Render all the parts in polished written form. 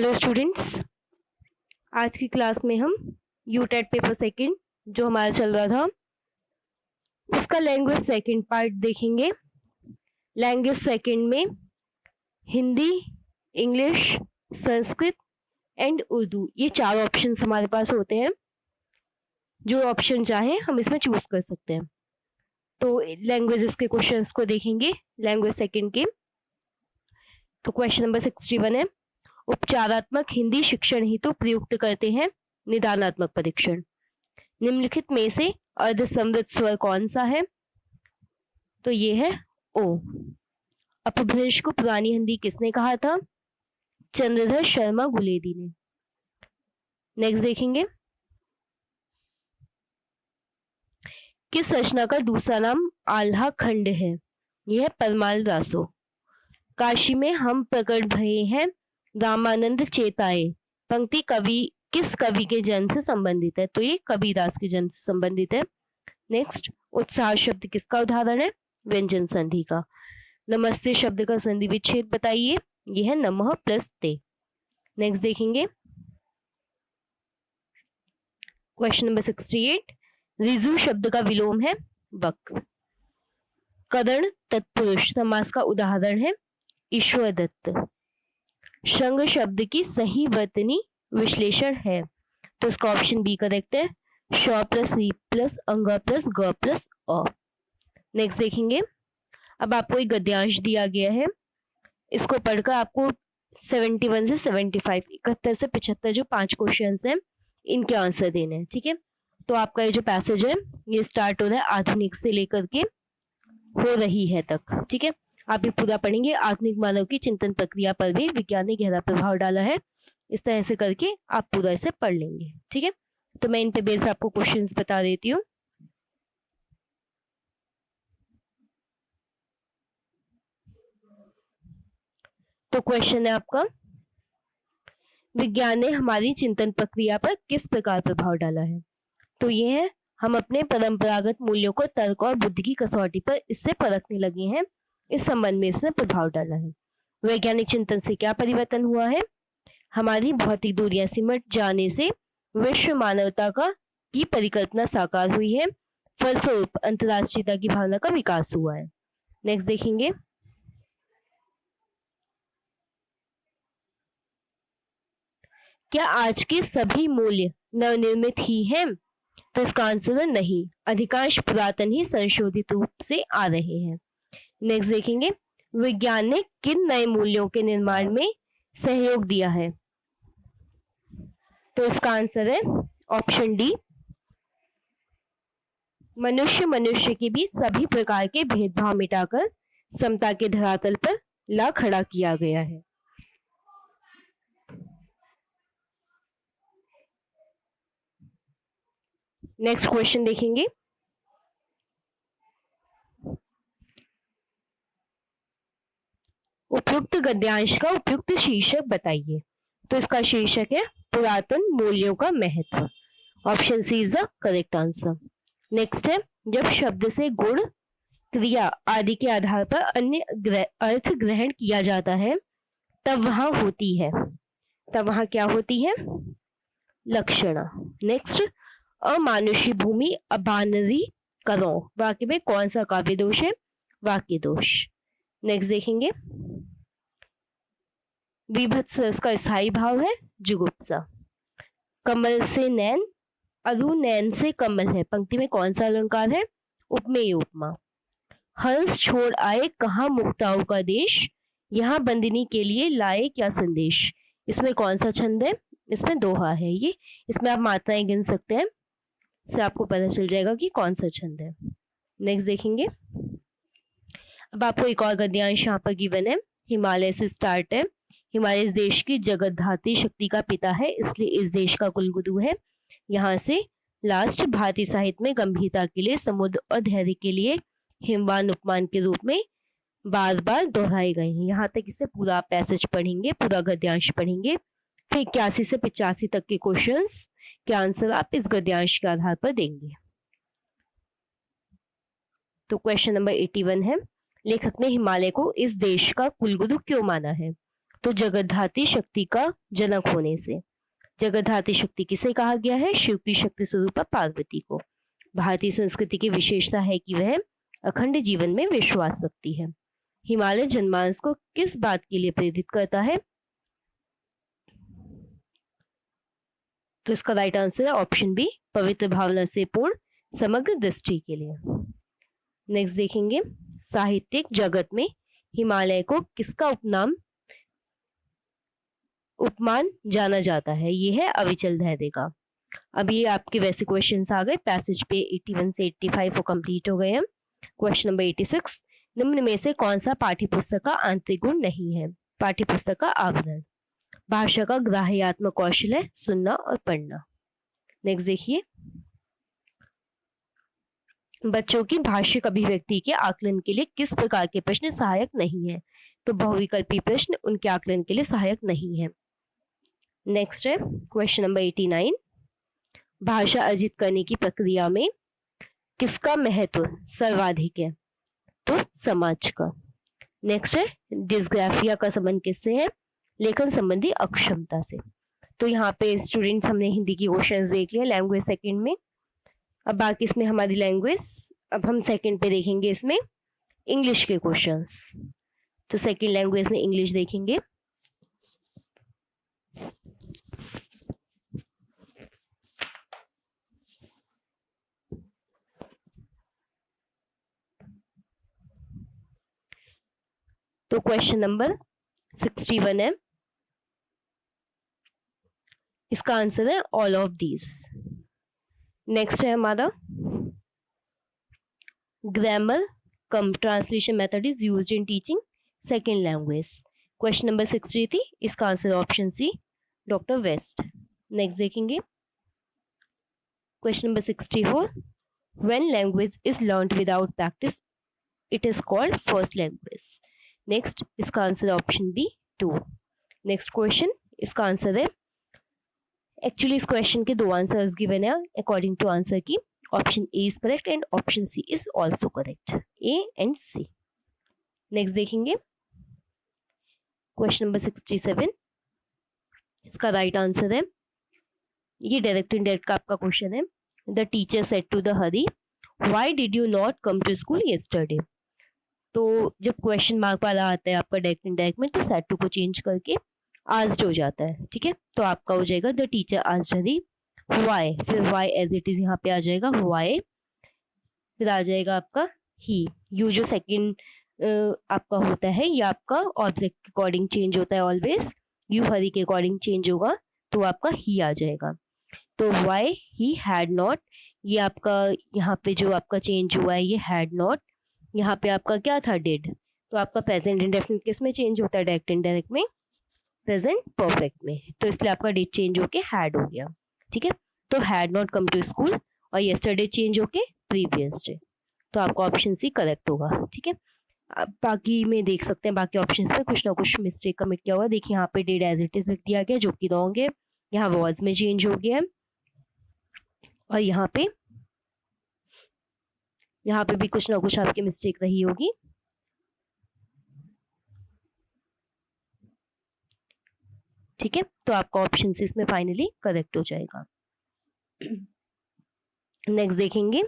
Hello students, आज की class में हम यूटेट पेपर सेकंड जो हमारा चल रहा था उसका लैंग्वेज सेकंड पार्ट देखेंगे। लैंग्वेज सेकंड में हिंदी, इंग्लिश, संस्कृत एंड उर्दू ये चार ऑप्शंस हमारे पास होते हैं। जो ऑप्शन चाहे हम इसमें चूज कर सकते हैं। तो लैंग्वेजेस के क्वेश्चंस को देखेंगे लैंग्वेज सेकंड के। तो क्वेश्चन नंबर 61 है, उपचारात्मक हिंदी शिक्षण हेतु प्रयुक्त करते हैं निदानात्मक परीक्षण। निम्नलिखित में से अर्धसंवृत स्वर कौन सा है? तो ये है ओ। अपभ्रंश को पुरानी हिंदी किसने कहा था? चंद्रधर शर्मा गुलेदी ने। नेक्स्ट देखेंगे, किस रचना का दूसरा नाम आल्हा खंड है? यह है परमाल रासो। काशी में हम प्रकट भये हैं रामानंद चेताए, पंक्ति किस कवि के जन्म से संबंधित है? तो ये कबीरदास के जन्म से संबंधित है। नेक्स्ट, उत्साह शब्द किसका उदाहरण है? व्यंजन संधि का। नमस्ते शब्द का संधि विच्छेद बताइए। यह है नमः प्लस ते। नेक्स्ट देखेंगे क्वेश्चन नंबर 68, रिजु शब्द का विलोम है वक्र। करण तत्पुरुष समास का उदाहरण है ईश्वर दत्त। संग शब्द की सही वर्तनी विश्लेषण है, तो इसका ऑप्शन बी करेक्ट है, श प्लस री प्लस अंग प्लस ग प्लस अ। नेक्स्ट देखेंगे, अब आपको एक गद्यांश दिया गया है, इसको पढ़कर आपको 71 से 75 71 से 75 जो 5 क्वेश्चन हैं इनके आंसर देने हैं। ठीक है, तो आपका ये जो पैसेज है ये स्टार्ट हो रहा है आधुनिक से लेकर के हो रही है तक। ठीक है, आप ये पूरा पढ़ेंगे। आधुनिक मानव की चिंतन प्रक्रिया पर भी विज्ञान ने गहरा प्रभाव डाला है, इस तरह से करके आप पूरा इसे पढ़ लेंगे। ठीक है, तो मैं इन पे बेस आपको क्वेश्चंस बता देती हूँ। तो क्वेश्चन है आपका, विज्ञान ने हमारी चिंतन प्रक्रिया पर किस प्रकार प्रभाव डाला है? तो ये है, हम अपने परंपरागत मूल्यों को तर्क और बुद्धि की कसौटी पर इससे परखने लगे हैं, इस संबंध में इसने प्रभाव डाला है। वैज्ञानिक चिंतन से क्या परिवर्तन हुआ है? हमारी भौतिक दूरियां सिमट जाने से विश्व मानवता की परिकल्पना साकार हुई है, फलस्वरूप अंतर्राष्ट्रीयता की भावना का विकास हुआ है। नेक्स्ट देखेंगे, क्या आज के सभी मूल्य नवनिर्मित ही हैं? तो इसका आंसर है नहीं, अधिकांश पुरातन ही संशोधित रूप से आ रहे हैं। नेक्स्ट देखेंगे, विज्ञान ने किन नए मूल्यों के निर्माण में सहयोग दिया है? तो इसका आंसर है ऑप्शन डी, मनुष्य के बीच सभी प्रकार के भेदभाव मिटाकर समता के धरातल पर ला खड़ा किया गया है। नेक्स्ट क्वेश्चन देखेंगे, उपयुक्त गद्यांश का उपयुक्त शीर्षक बताइए। तो इसका शीर्षक है पुरातन मूल्यों का महत्व। Option C is the correct answer. Next है, जब शब्द से गुण, क्रिया आदि के आधार पर अन्य अर्थ ग्रहण किया जाता है तब वहां क्या होती है? लक्षणा। नेक्स्ट, अमानुषी भूमि अबानरी करो, वाक्य में कौन सा काव्य दोष है? वाक्य दोष। नेक्स्ट देखेंगे, विभत्स रस का स्थायी भाव है जुगुप्सा। कमल से नैन, अरु नैन से कमल है, पंक्ति में कौन सा अलंकार है? उपमेय उपमा। हंस छोड़ आए कहाँ मुक्ताओं का देश, यहाँ बंदिनी के लिए लाए क्या संदेश। इसमें कौन सा छंद है? इसमें दोहा है ये, इसमें आप मात्राएं गिन सकते हैं, इससे आपको पता चल जाएगा कि कौन सा छंद है। नेक्स्ट देखेंगे, अब आपको एक और गद्यांश यहाँ पर गिवन है, हिमालय से स्टार्ट है। हिमालय इस देश की जगत धात्री शक्ति का पिता है, इसलिए इस देश का कुलगुरु है। यहाँ से लास्ट, भारतीय साहित्य में गंभीरता के लिए, समुद्र और धैर्य के लिए हिमवान उपमान के रूप में बार बार दोहराए गए हैं। यहाँ तक इसे पूरा पैसेज पढ़ेंगे, पूरा गद्यांश पढ़ेंगे, फिर 81 से 85 तक के क्वेश्चंस के आंसर आप इस गद्यांश के आधार पर देंगे। तो क्वेश्चन नंबर 81 है, लेखक ने हिमालय को इस देश का कुलगुरु क्यों माना है? तो जगतधात्री शक्ति का जनक होने से। जगतधात्री शक्ति किसे कहा गया है? शिव की शक्ति स्वरूप पार्वती को। भारतीय संस्कृति की विशेषता है कि वह अखंड जीवन में विश्वास रखती है। हिमालय जनमानस को किस बात के लिए प्रेरित करता है? तो इसका राइट आंसर है ऑप्शन बी, पवित्र भावना से पूर्ण समग्र दृष्टि के लिए। नेक्स्ट देखेंगे, साहित्यिक जगत में हिमालय को किसका उपमान जाना जाता है? ये है अविचल धैर्य का। अब ये आपके वैसे क्वेश्चंस आ गए, पैसेज पे 81 से 85 वो कंप्लीट हो गए हैं। क्वेश्चन नंबर 86, निम्न में से कौन सा पाठ्यपुस्तक का आंतरिक गुण नहीं है? पाठ्यपुस्तक का आवरण। भाषा का ग्राह्यात्मक कौशल है सुनना और पढ़ना। नेक्स्ट देखिए, बच्चों की भाषिक अभिव्यक्ति के आकलन के लिए किस प्रकार के प्रश्न सहायक नहीं है? तो बहुविकल्पी प्रश्न उनके आकलन के लिए सहायक नहीं है। नेक्स्ट है क्वेश्चन नंबर 89, भाषा अर्जित करने की प्रक्रिया में किसका महत्व सर्वाधिक है? तो समाज का। नेक्स्ट है डिस्ग्राफिया का संबंध किससे है? लेखन संबंधी अक्षमता से। तो यहाँ पे स्टूडेंट्स हमने हिंदी की क्वेश्चंस देख लिया लैंग्वेज सेकंड में। अब बाकी इसमें हमारी लैंग्वेज, अब हम सेकंड पे देखेंगे इसमें इंग्लिश के क्वेश्चंस। तो सेकंड लैंग्वेज में इंग्लिश देखेंगे। तो क्वेश्चन नंबर 61 है, इसका आंसर है ऑल ऑफ दीज। नेक्स्ट है हमारा grammar cum translation method is used in teaching second language. Question number 63, इसका answer option C doctor West. Next देखेंगे question number 64, when language is learned without practice it is called first language. Next, इसका answer option B 2। Next question, इसका answer है, actually इस question के दो answers given है according to answer key. Option A is correct and option C is also correct, A and C. Next देखेंगे question number 67, इसका right answer है, ये डायरेक्ट इनडायरेक्ट का आपका क्वेश्चन है। The teacher said to the Hari, why did you not come to school yesterday. तो जब question mark वाला आता है आपका डायरेक्ट इनडायरेक्ट में, तो सेड टू को चेंज करके आस्क्ड हो जाता है। ठीक है, तो आपका हो जाएगा the teacher asked Hari why, फिर व्हाई एज इट इज यहाँ पे आ जाएगा व्हाई, फिर आ जाएगा आपका ही। यू जो सेकंड आपका होता है ये आपका ऑब्जेक्ट के अकॉर्डिंग चेंज होता है ऑलवेज, यू हरी के अकॉर्डिंग चेंज होगा तो आपका ही आ जाएगा। तो व्हाई ही हैड नॉट, ये आपका यहाँ पे जो आपका चेंज हुआ है ये हैड नॉट, यहाँ पे आपका क्या था डिड, तो आपका प्रेजेंट इंडेफिनिट किस में चेंज होता है डायरेक्ट इनडायरेक्ट में? प्रेजेंट परफेक्ट में। तो इसलिए आपका डिड चेंज होके हैड हो गया। ठीक है, तो had not come to school और यस्टरडे चेंज होके प्रीवियस डे, तो आपका ऑप्शन सी करेक्ट होगा। ठीक है, अब बाकी में देख सकते हैं बाकी ऑप्शन में कुछ ना कुछ मिस्टेक कमिट किया हुआ। देखिए यहाँ पे डिड एज इट इज लिख दिया गया जो कि रॉन्ग है, यहाँ वॉज में चेंज हो गया है, और यहाँ पे भी कुछ ना कुछ आपकी मिस्टेक रही होगी। ठीक है, तो आपका ऑप्शन सी इसमें फाइनली करेक्ट हो जाएगा। नेक्स्ट देखेंगे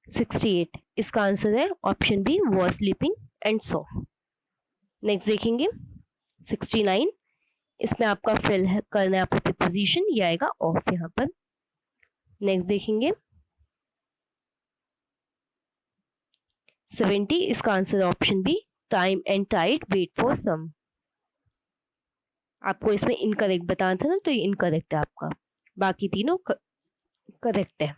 (68), इसका आंसर है option B was sleeping and so. Next देखेंगे 69, इसमें आपका फिल करना है आपको प्रीपोजिशन, ये आएगा ऑफ यहाँ पर। नेक्स्ट देखेंगे 70, इसका answer option B time and tide wait for some. आपको इसमें इनकरेक्ट बताना था ना, तो ये इनकरेक्ट है आपका, बाकी तीनों करेक्ट है।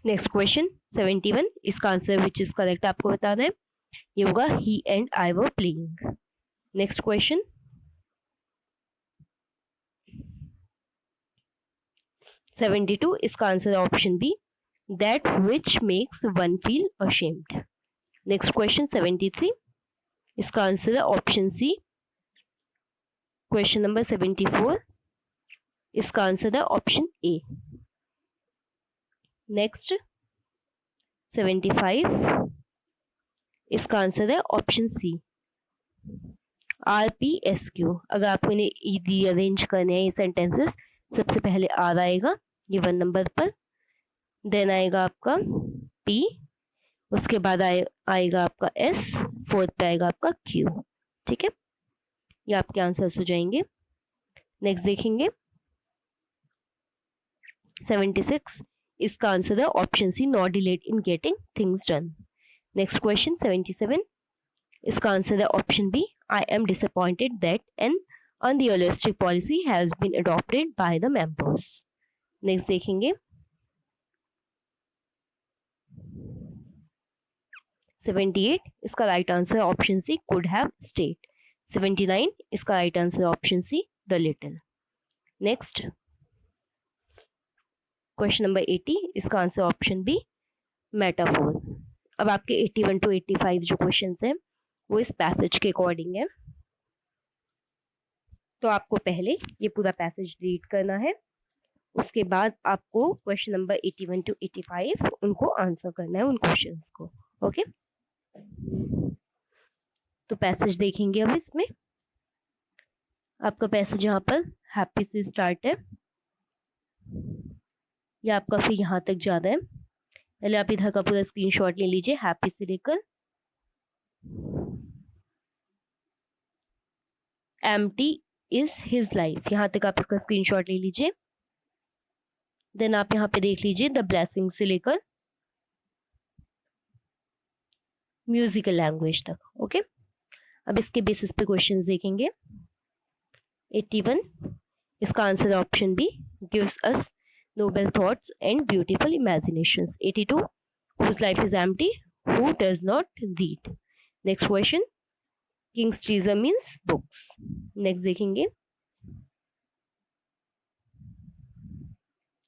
नेक्स्ट क्वेश्चन 71, इसका आंसर विच इज करेक्ट आपको बताना है, ये होगा ही and I were playing. Next question 72, इसका answer option B that which makes one feel ashamed. Next question 73, इसका आंसर है ऑप्शन सी। क्वेश्चन नंबर 74, इसका आंसर है ऑप्शन ए। नेक्स्ट 75, इसका आंसर है ऑप्शन सी RPSQ। अगर आपको इन्हें रीअरेंज करने हैं ये सेंटेंसेस, सबसे पहले R आएगा ये 1 नंबर पर, देन आएगा आपका P, उसके बाद आएगा आपका S, फोर्थ पे आएगा आपका Q। ठीक है, ये आपके आंसर्स हो जाएंगे। नेक्स्ट देखेंगे 76, इसका आंसर है option C not delayed in getting things done. Next question 77, इसका आंसर है option B I am disappointed that an unrealistic policy has been adopted by the members. Next देखेंगे 78, इसका right answer option C could have stayed. 79, इसका right answer option C the little. Next question number 80, इसका answer option B metaphor. अब आपके 81 to 85 जो question हैं वो इस पैसेज के अकॉर्डिंग है, तो आपको पहले ये पूरा पैसेज रीड करना है, उसके बाद आपको क्वेश्चन नंबर 81 to 85 उनको आंसर करना है उन क्वेश्चंस को। ओके, तो पैसेज देखेंगे अब। इसमें आपका पैसेज यहाँ पर हैप्पी से स्टार्ट है, या आपका फिर यहाँ तक जाना है। पहले आप इधर का पूरा स्क्रीनशॉट ले लीजिए हैप्पी से लेकर एम्प्टी इज हिज लाइफ, यहाँ तक आप इसका स्क्रीनशॉट ले लीजिए। देन आप यहाँ पे देख लीजिए द ब्लेसिंग से लेकर म्यूजिकल लैंग्वेज तक। ओके, अब इसके बेसिस पे क्वेश्चंस देखेंगे। 81, इसका answer option B gives us noble thoughts and beautiful imaginations. 82, whose life is empty, who does not read. Next question, king's treasure means books. Next देखेंगे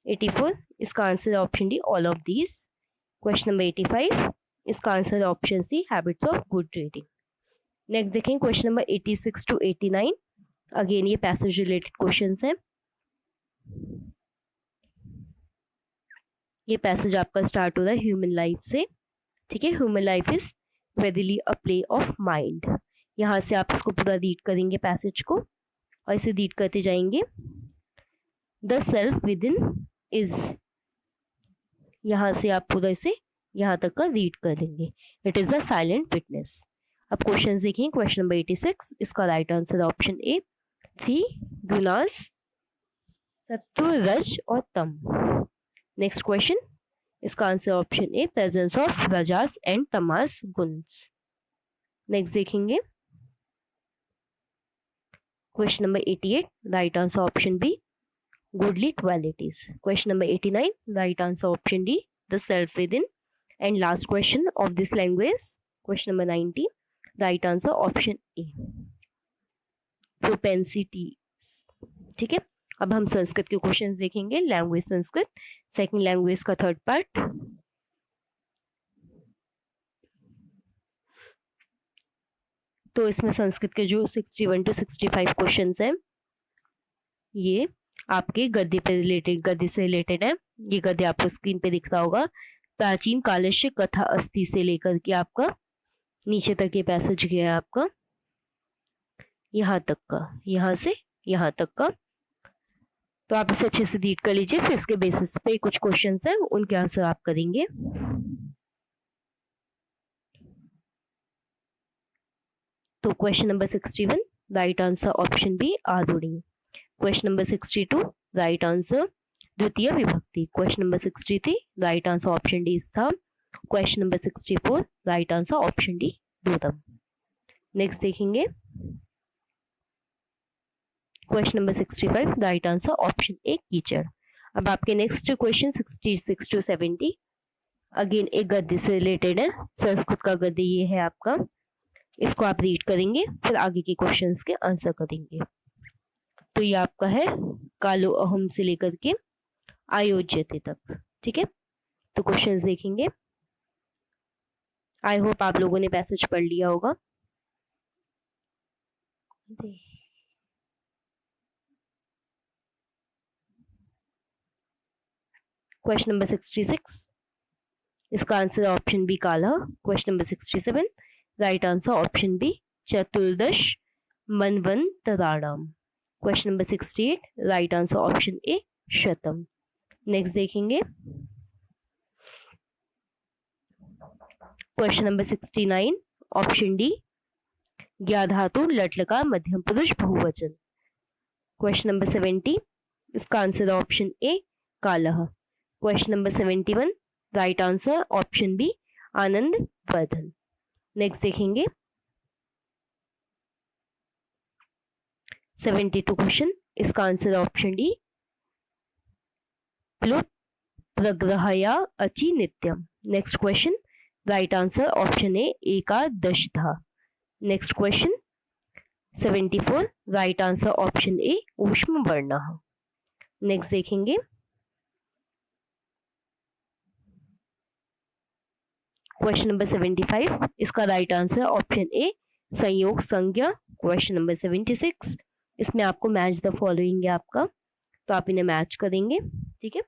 84, इसका answer option D all of these. Question number 85, इसका answer option C habits of good reading. Next देखेंगे question number 86 to 89, again ये passage related questions हैं। ये passage आपका start हो रहा है ह्यूमन लाइफ से। ठीक है, human life is verily a play of mind. यहाँ से आप इसको पूरा रीड करेंगे पैसेज को और इसे रीड करते जाएंगे। The self with in is, यहाँ से आप पूरा इसे यहाँ तक का रीड करेंगे। It is a silent witness. अब क्वेश्चन देखेंगे। क्वेश्चन नंबर 86, इसका राइट आंसर ऑप्शन ए 3 गुनास सत्व रज और तम। नेक्स्ट क्वेश्चन, इसका answer option A presence of रजास एंड तमास गुन्स। नेक्स्ट देखेंगे question number 88, right answer option B godly qualities. Question number 89, right answer option D the self within. And last question of this language, question number 90, right answer option A propensity. ठीक है, अब हम संस्कृत के questions देखेंगे। Language Sanskrit, second language का third part. तो इसमें संस्कृत के जो 61 to 65 क्वेश्चंस हैं ये आपके गद्य पे रिलेटेड, गद्य से रिलेटेड है। ये गद्य आपको स्क्रीन पे दिख रहा होगा। प्राचीन कालस्य कथा अस्थि से लेकर के आपका नीचे तक ये पैसेज गया है आपका यहाँ तक का, यहाँ से यहाँ तक का। तो आप इसे अच्छे से रीड कर लीजिए, फिर इसके बेसिस पे कुछ क्वेश्चंस हैं उनके आंसर आप करेंगे। तो question number 61, right answer option B आरूढ़ी। क्वेश्चन नंबर 62, राइट आंसर द्वितीय विभक्ति। Question number 63, right answer option D स्थान। Question number 64, right answer option D दूतम। नेक्स्ट देखेंगे question number 65, right answer option A कीचड़। अब आपके नेक्स्ट क्वेश्चन 66 to 70 अगेन एक गद्य से रिलेटेड है। संस्कृत का गद्य ये है आपका, इसको आप रीड करेंगे, फिर आगे के क्वेश्चंस के आंसर करेंगे। तो ये आपका है कालो अहम से लेकर के आयोज्यते तक। ठीक है, तो क्वेश्चंस देखेंगे। आई होप आप लोगों ने पैसेज पढ़ लिया होगा। क्वेश्चन नंबर 66, इसका आंसर ऑप्शन बी काला। Question number 67, right answer option B चतुर्दश मनवंतराणाम। Question number 68, right answer option A शतम। नेक्स्ट देखेंगे क्वेश्चन नंबर 69, ऑप्शन डी ज्ञाधातु लट्लकार मध्यम पुरुष बहुवचन। क्वेश्चन नंबर 70, इसका आंसर ऑप्शन ए कालह। Question number 71, right answer option B Anandavardhan. Next देखेंगे 72 क्वेश्चन, इसका आंसर ऑप्शन डी प्लुत प्रग्रहया अचि नित्यम। Next question, right answer option A एकादश था। Next question 74, right answer option A ऊष्म वर्ण। नेक्स्ट देखेंगे क्वेश्चन नंबर 75, इसका राइट आंसर ऑप्शन ए संयोग संज्ञा। क्वेश्चन नंबर 76, इसमें आपको मैच द फॉलोइंग है आपका, तो आप इन्हें मैच करेंगे। ठीक है,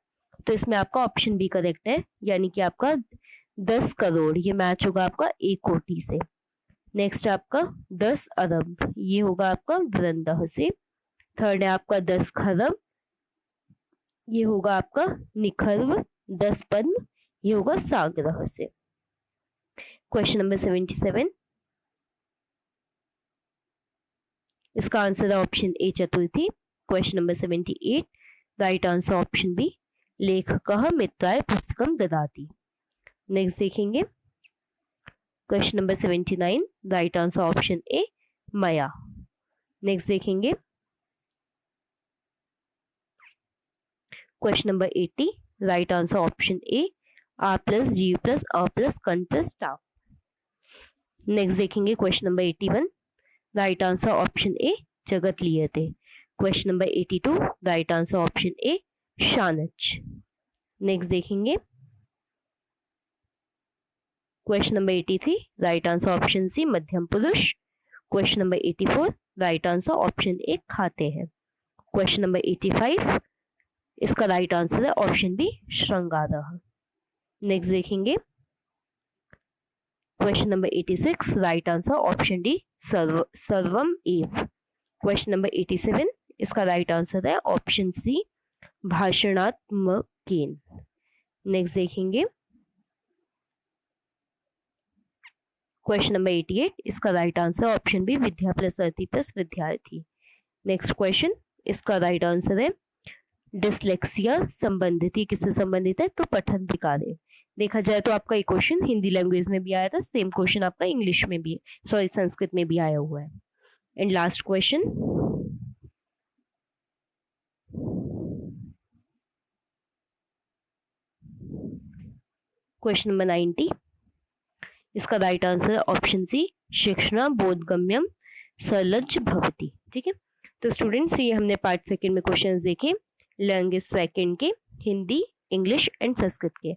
तो इसमें आपका ऑप्शन बी करेक्ट है, यानी कि आपका 10 करोड़ ये मैच होगा आपका 1 कोटि से। नेक्स्ट आपका 10 अरब ये होगा आपका वृंदह से। थर्ड है आपका 10 खरब ये होगा आपका निखर्व। 10 पद्म ये होगा साग्रह से। क्वेश्चन नंबर 77, इसका आंसर है ऑप्शन ए चतुर्थी। Question number 78, right answer option B लेखकः मित्राय पुस्तकम ददाति। नेक्स्ट देखेंगे question number 79, right answer option A मया। नेक्स्ट देखेंगे question number 80, right answer option A आ प्लस जी प्लस अ प्लस कन प्लस टा। नेक्स्ट देखेंगे question number 81, right answer option A जगत लियते। Question number 82, right answer option A शानच। नेक्स्ट देखेंगे question number 83, right answer option सी मध्यम पुरुष। Question number 84, right answer option ए खाते हैं। क्वेश्चन नंबर 85, इसका राइट आंसर है ऑप्शन बी श्रृंगारः। नेक्स्ट देखेंगे question number 86, right answer option D सर्वम एव। क्वेश्चन नंबर 87, इसका राइट आंसर है ऑप्शन सी भाषणात्मकेन। नेक्स्ट देखेंगे क्वेश्चन नंबर 88, इसका राइट आंसर ऑप्शन बी विद्या प्लस अर्थी प्लस विद्यार्थी। नेक्स्ट क्वेश्चन, इसका राइट आंसर है डिसलेक्सिया संबंधित। ये किससे संबंधित है? तो पठन विकार। देखा जाए तो आपका एक क्वेश्चन हिंदी लैंग्वेज में भी आया था, सेम क्वेश्चन आपका इंग्लिश में भी, सॉरी संस्कृत में भी आया हुआ है। And last question, question number 90, इसका राइट आंसर ऑप्शन सी शिक्षणा बोधगम्यम सलज्ज भवति। ठीक है, तो स्टूडेंट्स ये हमने पार्ट सेकंड में क्वेश्चंस देखे लैंग्वेज सेकंड के, हिंदी, इंग्लिश एंड संस्कृत के।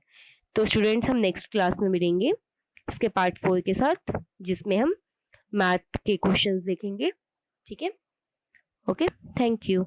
तो स्टूडेंट्स हम नेक्स्ट क्लास में मिलेंगे इसके पार्ट 4 के साथ, जिसमें हम मैथ के क्वेश्चंस देखेंगे। ठीक है, ओके, थैंक यू।